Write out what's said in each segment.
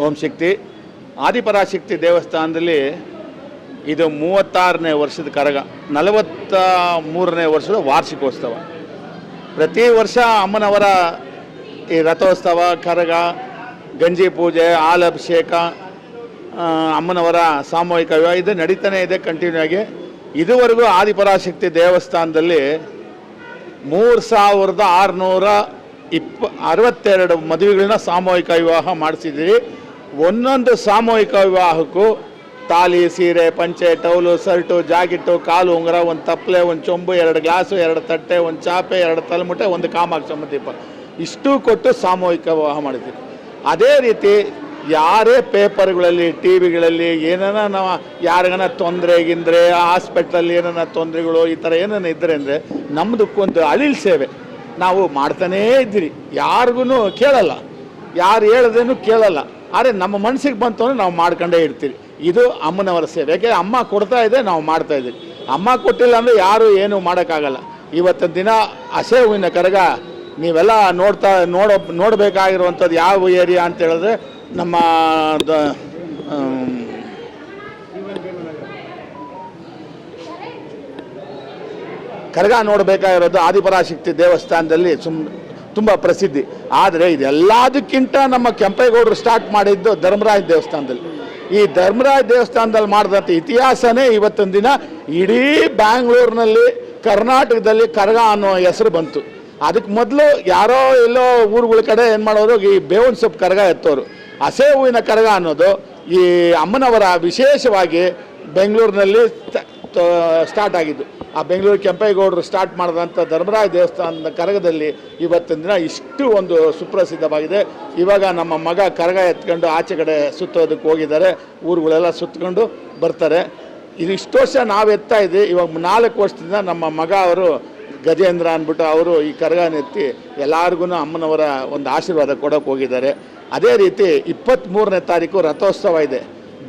ಓಂ ಶಕ್ತಿ ಆದಿಪರಾಶಕ್ತಿ ದೇವಸ್ಥಾನದಲ್ಲಿ ಇದು 36ನೇ ವರ್ಷದ ಕರಗ, 43ನೇ ವರ್ಷದ ವಾರ್ಷಿಕೋತ್ಸವ. ಪ್ರತಿ ವರ್ಷ ಅಮ್ಮನವರ ಈ ರಥೋತ್ಸವ, ಕರಗ, ಗಂಜಿ ಪೂಜೆ, ಹಾಲಭಿಷೇಕ, ಅಮ್ಮನವರ ಸಾಮೂಹಿಕ ವಿವಾಹ ಇದು ನಡೀತಾನೆ ಇದೆ ಕಂಟಿನ್ಯೂ ಆಗಿ. ಇದುವರೆಗೂ ಆದಿಪರಾಶಕ್ತಿ ದೇವಸ್ಥಾನದಲ್ಲಿ 3662 ಮದುವೆಗಳನ್ನ ಸಾಮೂಹಿಕ ವಿವಾಹ ಮಾಡಿಸಿದ್ದೀರಿ. ಒಂದೊಂದು ಸಾಮೂಹಿಕ ವಿವಾಹಕ್ಕೂ ತಾಲಿ, ಸೀರೆ, ಪಂಚೆ, ಟೌಲು, ಸರ್ಟು, ಜಾಕೆಟು, ಕಾಲು ಉಂಗುರ, ಒಂದು ತಪ್ಪಲೆ, ಒಂದು ಚೊಂಬು, 2 ಗ್ಲಾಸು, 2 ತಟ್ಟೆ, ಒಂದು ಚಾಪೆ, 2 ತಲೆಮುಟ್ಟೆ, ಒಂದು ಕಾಮಾಕ್ಷಮ್ಮ ದೀಪ ಇಷ್ಟು ಕೊಟ್ಟು ಸಾಮೂಹಿಕ ವಿವಾಹ ಮಾಡಿದ್ದೀವಿ. ಅದೇ ರೀತಿ ಯಾರೇ ಪೇಪರ್ಗಳಲ್ಲಿ, ಟಿ ವಿಗಳಲ್ಲಿ ಏನಾನ ನಾವು ಯಾರಿಗಾನ ತೊಂದರೆ ಗಿಂದರೆ, ಹಾಸ್ಪಿಟ್ಲಲ್ಲಿ ಏನಾನ ತೊಂದರೆಗಳು ಈ ಥರ ಏನಾನ ಇದ್ದರೆ ಅಂದರೆ ನಮ್ಮದಕ್ಕೊಂದು ಅಳಿಲ್ ಸೇವೆ ನಾವು ಮಾಡ್ತಾನೇ ಇದ್ದೀರಿ. ಯಾರಿಗೂ ಕೇಳಲ್ಲ, ಯಾರು ಹೇಳಿದ್ರೇನು ಕೇಳಲ್ಲ. ಆದರೆ ನಮ್ಮ ಮನಸ್ಸಿಗೆ ಬಂತು ಅಂದರೆ ನಾವು ಮಾಡ್ಕೊಂಡೇ ಇರ್ತೀವಿ. ಇದು ಅಮ್ಮನವರ ಸೇವೆ. ಯಾಕೆ ಅಮ್ಮ ಕೊಡ್ತಾ ಇದೆ, ನಾವು ಮಾಡ್ತಾಯಿದ್ದೀವಿ. ಅಮ್ಮ ಕೊಟ್ಟಿಲ್ಲ ಅಂದರೆ ಯಾರು ಏನೂ ಮಾಡೋಕ್ಕಾಗಲ್ಲ. ಇವತ್ತಿನ ದಿನ ಹಸೆ ಹೂವಿನ ಕರಗ ನೀವೆಲ್ಲ ನೋಡಬೇಕಾಗಿರುವಂಥದ್ದು ಯಾವ ಏರಿಯಾ ಅಂತ ಹೇಳಿದ್ರೆ ನಮ್ಮ ಕರಗ ನೋಡಬೇಕಾಗಿರೋದು ಆದಿಪರಾಶಕ್ತಿ ದೇವಸ್ಥಾನದಲ್ಲಿ ತುಂಬ ಪ್ರಸಿದ್ಧಿ. ಆದರೆ ಇದೆಲ್ಲದಕ್ಕಿಂತ ನಮ್ಮ ಕೆಂಪೇಗೌಡರು ಸ್ಟಾರ್ಟ್ ಮಾಡಿದ್ದು ಧರ್ಮರಾಜ ದೇವಸ್ಥಾನದಲ್ಲಿ. ಈ ಧರ್ಮರಾಜ ದೇವಸ್ಥಾನದಲ್ಲಿ ಮಾಡಿದಂಥ ಇತಿಹಾಸನೇ ಇವತ್ತಿನ ದಿನ ಇಡೀ ಬ್ಯಾಂಗ್ಳೂರಿನಲ್ಲಿ, ಕರ್ನಾಟಕದಲ್ಲಿ ಕರಗ ಅನ್ನೋ ಹೆಸರು ಬಂತು. ಅದಕ್ಕೆ ಮೊದಲು ಯಾರೋ ಎಲ್ಲೋ ಊರುಗಳ ಕಡೆ ಏನು ಮಾಡೋರು, ಈ ಬೇವಿನ ಸೊಪ್ಪು ಕರಗ ಎತ್ತೋರು. ಹಸೆ ಹೂವಿನ ಕರಗ ಅನ್ನೋದು ಈ ಅಮ್ಮನವರ ವಿಶೇಷವಾಗಿ ಬೆಂಗಳೂರಿನಲ್ಲಿ ಸ್ಟಾರ್ಟ್ ಆಗಿದ್ದು. ಆ ಬೆಂಗಳೂರು ಕೆಂಪೇಗೌಡರು ಸ್ಟಾರ್ಟ್ ಮಾಡಿದಂಥ ಧರ್ಮರಾಜ ದೇವಸ್ಥಾನದ ಕರಗದಲ್ಲಿ ಇವತ್ತಿನ ದಿನ ಇಷ್ಟು ಒಂದು ಸುಪ್ರಸಿದ್ಧವಾಗಿದೆ. ಇವಾಗ ನಮ್ಮ ಮಗ ಕರಗ ಎತ್ಕೊಂಡು ಆಚೆ ಕಡೆ ಸುತ್ತೋದಕ್ಕೆ ಹೋಗಿದ್ದಾರೆ, ಊರುಗಳೆಲ್ಲ ಸುತ್ತಕೊಂಡು ಬರ್ತಾರೆ. ಇದು ಇಷ್ಟು ವರ್ಷ ನಾವು ಎತ್ತಾ ಇದ್ವಿ. ಇವಾಗ 4 ವರ್ಷದಿಂದ ನಮ್ಮ ಮಗ ಅವರು ಗಜೇಂದ್ರ ಅಂದ್ಬಿಟ್ಟು ಅವರು ಈ ಕರಗನ ಎತ್ತಿ ಎಲ್ಲರಿಗೂ ಅಮ್ಮನವರ ಒಂದು ಆಶೀರ್ವಾದ ಕೊಡೋಕೆ ಹೋಗಿದ್ದಾರೆ. ಅದೇ ರೀತಿ 23ನೇ ತಾರೀಕು ರಥೋತ್ಸವ ಇದೆ.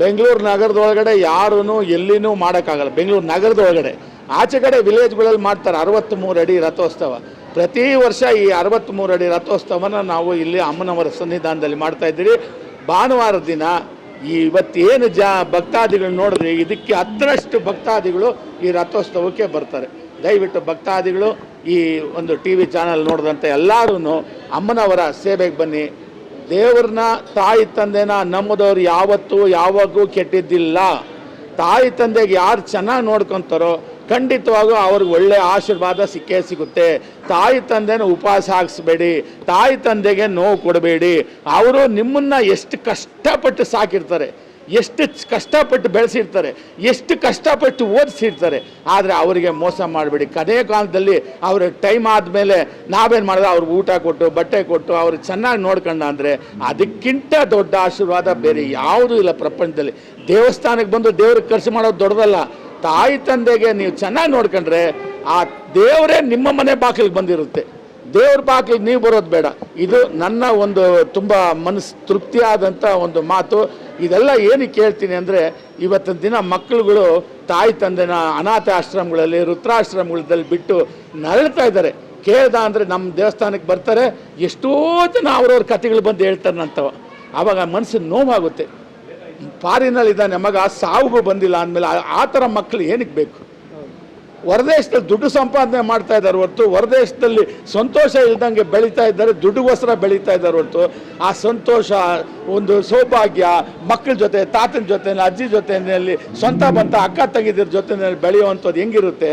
ಬೆಂಗಳೂರು ನಗರದೊಳಗಡೆ ಯಾರೂ ಎಲ್ಲಿನೂ ಮಾಡೋಕ್ಕಾಗಲ್ಲ. ಬೆಂಗಳೂರು ನಗರದೊಳಗಡೆ ಆಚೆ ಕಡೆ ವಿಲೇಜ್ಗಳಲ್ಲಿ ಮಾಡ್ತಾರೆ 63 ಅಡಿ ರಥೋತ್ಸವ. ಪ್ರತಿ ವರ್ಷ ಈ 63 ಅಡಿ ರಥೋತ್ಸವನ ನಾವು ಇಲ್ಲಿ ಅಮ್ಮನವರ ಸನ್ನಿಧಾನದಲ್ಲಿ ಮಾಡ್ತಾಯಿದ್ದೀರಿ. ಭಾನುವಾರದ ದಿನ ಇವತ್ತೇನು ಭಕ್ತಾದಿಗಳು ನೋಡಿದ್ರೆ ಇದಕ್ಕೆ 10ರಷ್ಟು ಭಕ್ತಾದಿಗಳು ಈ ರಥೋತ್ಸವಕ್ಕೆ ಬರ್ತಾರೆ. ದಯವಿಟ್ಟು ಭಕ್ತಾದಿಗಳು ಈ ಒಂದು ಟಿ ವಿ ಚಾನಲ್ ನೋಡಿದಂಥ ಎಲ್ಲರೂ ಅಮ್ಮನವರ ಸೇವೆಗೆ ಬನ್ನಿ. ದೇವ್ರನ್ನ, ತಾಯಿ ತಂದೆನ ನಂಬುದವ್ರು ಯಾವತ್ತೂ ಯಾವಾಗೂ ಕೆಟ್ಟಿದ್ದಿಲ್ಲ. ತಾಯಿ ತಂದೆಗೆ ಯಾರು ಚೆನ್ನಾಗಿ ನೋಡ್ಕೊತಾರೋ ಖಂಡಿತವಾಗೂ ಅವ್ರಿಗೆ ಒಳ್ಳೆಯ ಆಶೀರ್ವಾದ ಸಿಕ್ಕೇ ಸಿಗುತ್ತೆ. ತಾಯಿ ತಂದೆನ ಉಪವಾಸ ಹಾಕಿಸ್ಬೇಡಿ, ತಾಯಿ ತಂದೆಗೆ ನೋವು ಕೊಡಬೇಡಿ. ಅವರು ನಿಮ್ಮನ್ನು ಎಷ್ಟು ಕಷ್ಟಪಟ್ಟು ಸಾಕಿರ್ತಾರೆ, ಎಷ್ಟು ಕಷ್ಟಪಟ್ಟು ಬೆಳೆಸಿರ್ತಾರೆ, ಎಷ್ಟು ಕಷ್ಟಪಟ್ಟು ಓದಿಸಿರ್ತಾರೆ. ಆದರೆ ಅವರಿಗೆ ಮೋಸ ಮಾಡಬೇಡಿ. ಕದೇ ಕಾಲದಲ್ಲಿ ಅವ್ರ ಟೈಮ್ ಆದಮೇಲೆ ನಾವೇನು ಮಾಡಿದ್ರೆ ಅವ್ರಿಗೆ ಊಟ ಕೊಟ್ಟು, ಬಟ್ಟೆ ಕೊಟ್ಟು, ಅವ್ರಿಗೆ ಚೆನ್ನಾಗಿ ನೋಡ್ಕೊಂಡ ಅಂದರೆ ಅದಕ್ಕಿಂತ ದೊಡ್ಡ ಆಶೀರ್ವಾದ ಬೇರೆ ಯಾವುದೂ ಇಲ್ಲ ಪ್ರಪಂಚದಲ್ಲಿ. ದೇವಸ್ಥಾನಕ್ಕೆ ಬಂದು ದೇವ್ರಿಗೆ ಖರ್ಚು ಮಾಡೋದು ದೊಡ್ಡದಲ್ಲ. ತಾಯಿ ತಂದೆಗೆ ನೀವು ಚೆನ್ನಾಗಿ ನೋಡ್ಕೊಂಡ್ರೆ ಆ ದೇವರೇ ನಿಮ್ಮ ಮನೆ ಬಾಗಿಲಿಗೆ ಬಂದಿರುತ್ತೆ. ದೇವ್ರ ಬಾಗಿಲಿಗೆ ನೀವು ಬರೋದು ಬೇಡ. ಇದು ನನ್ನ ಒಂದು ತುಂಬ ಮನಸ್ಸು ತೃಪ್ತಿಯಾದಂಥ ಒಂದು ಮಾತು. ಇದೆಲ್ಲ ಏನಕ್ಕೆ ಹೇಳ್ತೀನಿ ಅಂದರೆ ಇವತ್ತಿನ ದಿನ ಮಕ್ಕಳುಗಳು ತಾಯಿ ತಂದೆನ ಅನಾಥ ಆಶ್ರಮಗಳಲ್ಲಿ, ವೃದ್ಧಾಶ್ರಮಗಳಲ್ಲಿ ಬಿಟ್ಟು ನರಳ್ತಾ ಇದ್ದಾರೆ. ಕೇಳ್ದ ಅಂದರೆ ನಮ್ಮ ದೇವಸ್ಥಾನಕ್ಕೆ ಬರ್ತಾರೆ, ಎಷ್ಟೋ ಜನ ಅವ್ರವ್ರ ಕಥೆಗಳು ಬಂದು ಹೇಳ್ತಾರೆ ನಂತವ. ಆವಾಗ ಮನಸ್ಸಿಗೆ ನೋವಾಗುತ್ತೆ. ಫಾರಿನಲ್ಲಿ ಇದ್ದಾನೆ ಮಗ, ಸಾವುಗೂ ಬಂದಿಲ್ಲ ಅಂದಮೇಲೆ ಆ ಥರ ಮಕ್ಕಳು ಏನಕ್ಕೆ ಬೇಕು? ಹೊರದೇಶದಲ್ಲಿ ದುಡ್ಡು ಸಂಪಾದನೆ ಮಾಡ್ತಾ ಇದ್ದಾರೆ ಹೊರತು ಹೊರದೇಶದಲ್ಲಿ ಸಂತೋಷ ಇಲ್ದಂಗೆ ಬೆಳೀತಾ ಇದ್ದಾರೆ, ದುಡ್ಡುಗೋಸ್ಕರ ಬೆಳೀತಾ ಇದ್ದಾರೆ ಹೊರತು ಆ ಸಂತೋಷ, ಒಂದು ಸೌಭಾಗ್ಯ, ಮಕ್ಕಳ ಜೊತೆ, ತಾತನ ಜೊತೆ, ಅಜ್ಜಿ ಜೊತೆಯಲ್ಲಿ, ಸ್ವಂತ ಬಂತ ಅಕ್ಕ ತಂಗಿದ್ರ ಜೊತೆಯಲ್ಲಿ ಬೆಳೆಯುವಂಥದ್ದು ಹೆಂಗಿರುತ್ತೆ.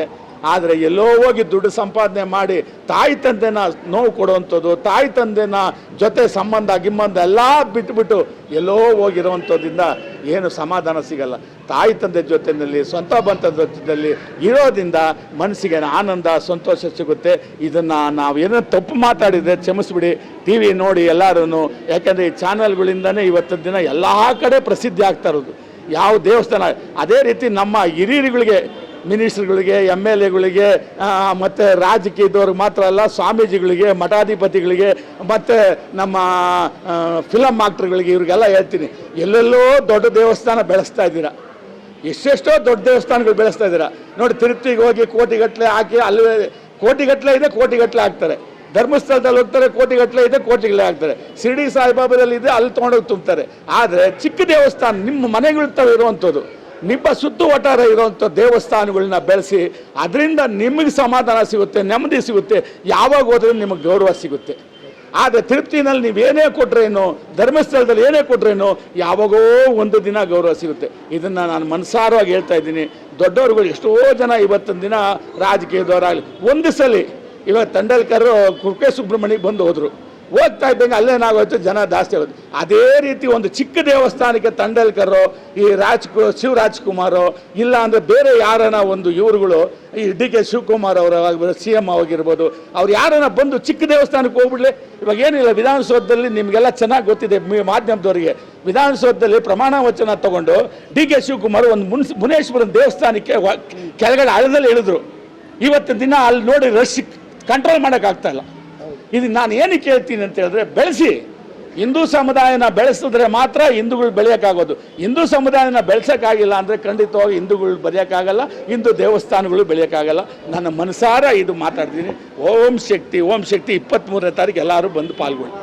ಆದರೆ ಎಲ್ಲೋ ಹೋಗಿ ದುಡ್ಡು ಸಂಪಾದನೆ ಮಾಡಿ ತಾಯಿ ತಂದೆನ ನೋವು ಕೊಡುವಂಥದ್ದು, ತಾಯಿ ತಂದೆನ ಜೊತೆ ಸಂಬಂಧ ಗಿಂಬಂಧ ಎಲ್ಲ ಬಿಟ್ಬಿಟ್ಟು ಎಲ್ಲೋ ಹೋಗಿರೋವಂಥದ್ದಿಂದ ಏನು ಸಮಾಧಾನ ಸಿಗಲ್ಲ. ತಾಯಿ ತಂದೆ ಜೊತೆಯಲ್ಲಿ, ಸ್ವಂತ ಬಂಧದ ಜೊತೆಯಲ್ಲಿ ಇರೋದ್ರಿಂದ ಮನಸ್ಸಿಗೆ ಆನಂದ, ಸಂತೋಷ ಸಿಗುತ್ತೆ. ಇದನ್ನು ನಾವೇನೋ ತಪ್ಪು ಮಾತಾಡಿದರೆ ಕ್ಷಮಿಸ್ಬಿಡಿ. ಟಿ ವಿ ನೋಡಿ ಎಲ್ಲರೂ, ಯಾಕೆಂದರೆ ಈ ಚಾನಲ್ಗಳಿಂದನೇ ಇವತ್ತಿನ ದಿನ ಎಲ್ಲ ಕಡೆ ಪ್ರಸಿದ್ಧಿ ಆಗ್ತಾ ಇರೋದು. ಯಾವ ದೇವಸ್ಥಾನ, ಅದೇ ರೀತಿ ನಮ್ಮ ಹಿರಿಯರುಗಳಿಗೆ, ಮಿನಿಸ್ಟ್ರುಗಳಿಗೆ, ಎಮ್ ಎಲ್ ಎಗಳಿಗೆ, ಮತ್ತು ರಾಜಕೀಯದವ್ರಿಗೆ ಮಾತ್ರ ಅಲ್ಲ, ಸ್ವಾಮೀಜಿಗಳಿಗೆ, ಮಠಾಧಿಪತಿಗಳಿಗೆ, ಮತ್ತು ನಮ್ಮ ಫಿಲಮ್ ಆಕ್ಟರ್ಗಳಿಗೆ, ಇವ್ರಿಗೆಲ್ಲ ಹೇಳ್ತೀನಿ, ಎಲ್ಲೆಲ್ಲೋ ದೊಡ್ಡ ದೇವಸ್ಥಾನ ಬೆಳೆಸ್ತಾ ಇದ್ದೀರಾ, ಎಷ್ಟೆಷ್ಟೋ ದೊಡ್ಡ ದೇವಸ್ಥಾನಗಳು ಬೆಳೆಸ್ತಾ ಇದ್ದೀರಾ ನೋಡಿ. ತಿರುಪ್ತಿಗೆ ಹೋಗಿ ಕೋಟಿಗಟ್ಟಲೆ ಹಾಕಿ, ಅಲ್ಲಿ ಕೋಟಿಗಟ್ಟಲೆ ಇದೆ, ಕೋಟಿಗಟ್ಟಲೆ ಹಾಕ್ತಾರೆ. ಧರ್ಮಸ್ಥಳದಲ್ಲಿ ಹೋಗ್ತಾರೆ, ಕೋಟಿಗಟ್ಟಲೆ ಇದೆ, ಕೋಟಿಗಟ್ಟಲೆ ಹಾಕ್ತಾರೆ. ಶಿರ್ಡಿ ಸಾಯಿಬಾಬಾದಲ್ಲಿ ಇದೆ, ಅಲ್ಲಿ ತೊಗೊಂಡೋಗಿ ತುಂಬ್ತಾರೆ. ಆದರೆ ಚಿಕ್ಕ ದೇವಸ್ಥಾನ ನಿಮ್ಮ ಮನೆಗಳ ತಾವು ಇರುವಂಥದ್ದು, ನಿಮ್ಮ ಸುತ್ತು ವಟಾರ ಇರುವಂಥ ದೇವಸ್ಥಾನಗಳನ್ನ ಬೆಳೆಸಿ, ಅದರಿಂದ ನಿಮಗೆ ಸಮಾಧಾನ ಸಿಗುತ್ತೆ, ನೆಮ್ಮದಿ ಸಿಗುತ್ತೆ, ಯಾವಾಗ ಹೋದ್ರೆ ನಿಮಗೆ ಗೌರವ ಸಿಗುತ್ತೆ. ಆದರೆ ತಿರುಪ್ತಿನಲ್ಲಿ ನೀವೇನೇ ಕೊಟ್ರೇನು, ಧರ್ಮಸ್ಥಳದಲ್ಲಿ ಏನೇ ಕೊಟ್ರೇನು, ಯಾವಾಗೋ ಒಂದು ದಿನ ಗೌರವ ಸಿಗುತ್ತೆ. ಇದನ್ನು ನಾನು ಮನಸಾರವಾಗಿ ಹೇಳ್ತಾ ಇದ್ದೀನಿ. ದೊಡ್ಡವ್ರುಗಳು ಎಷ್ಟೋ ಜನ ಇವತ್ತಿನ ದಿನ ರಾಜಕೀಯದವರಾಗಲಿ, ಒಂದು ಸಲ ಇವಾಗ ತಂಡೇಲ್ಕರ್ ಕುಕ್ಕೆ ಸುಬ್ರಹ್ಮಣ್ಯಕ್ಕೆ ಬಂದು ಹೋದರು, ಹೋಗ್ತಾ ಇದ್ದಂಗೆ ಅಲ್ಲೇನಾಗೋಯ್ತು, ಜನ ಜಾಸ್ತಿ ಆಗೋದು. ಅದೇ ರೀತಿ ಒಂದು ಚಿಕ್ಕ ದೇವಸ್ಥಾನಕ್ಕೆ ತಂಡೇಲ್ಕರು, ಈ ಶಿವರಾಜ್ಕುಮಾರು, ಇಲ್ಲ ಅಂದರೆ ಬೇರೆ ಯಾರನ ಒಂದು ಇವರುಗಳು, ಈ ಡಿ ಕೆ ಶಿವಕುಮಾರ್ ಅವರ CM ಆಗಿರ್ಬೋದು, ಅವ್ರು ಯಾರನ್ನ ಬಂದು ಚಿಕ್ಕ ದೇವಸ್ಥಾನಕ್ಕೆ ಹೋಗ್ಬಿಡ್ಲಿ. ಇವಾಗ ಏನಿಲ್ಲ, ವಿಧಾನಸೌಧದಲ್ಲಿ ನಿಮಗೆಲ್ಲ ಚೆನ್ನಾಗಿ ಗೊತ್ತಿದೆ, ಮಾಧ್ಯಮದವರಿಗೆ, ವಿಧಾನಸೌಧದಲ್ಲಿ ಪ್ರಮಾಣ ವಚನ ತಗೊಂಡು ಡಿ ಕೆ ಶಿವಕುಮಾರ್ ಒಂದು ಮುನೇಶ್ವರನ ದೇವಸ್ಥಾನಕ್ಕೆ ಕೆಳಗಡೆ ಹಳ್ಳದಲ್ಲಿ ಇಳಿದ್ರು. ಇವತ್ತಿನ ದಿನ ಅಲ್ಲಿ ನೋಡಿ ರಶ್ ಕಂಟ್ರೋಲ್ ಮಾಡೋಕ್ಕಾಗ್ತಾಯಿಲ್ಲ. ಇದು ನಾನು ಏನಕ್ಕೆ ಹೇಳ್ತೀನಿ ಅಂತ ಹೇಳಿದ್ರೆ, ಬೆಳೆಸಿ, ಹಿಂದೂ ಸಮುದಾಯನ ಬೆಳೆಸಿದ್ರೆ ಮಾತ್ರ ಹಿಂದೂಗಳು ಬೆಳೆಯೋಕ್ಕಾಗೋದು. ಹಿಂದೂ ಸಮುದಾಯನ ಬೆಳೆಸೋಕ್ಕಾಗಿಲ್ಲ ಅಂದರೆ ಖಂಡಿತವಾಗಿ ಹಿಂದೂಗಳು ಬೆಳೆಯೋಕ್ಕಾಗಲ್ಲ, ಹಿಂದೂ ದೇವಸ್ಥಾನಗಳು ಬೆಳೆಯೋಕ್ಕಾಗಲ್ಲ. ನನ್ನ ಮನಸಾರ ಇದು ಮಾತಾಡ್ತೀನಿ. ಓಂ ಶಕ್ತಿ, ಓಂ ಶಕ್ತಿ. 23ನೇ ತಾರೀಕು ಎಲ್ಲರೂ ಬಂದು ಪಾಲ್ಗೊಳ್ಳಿ.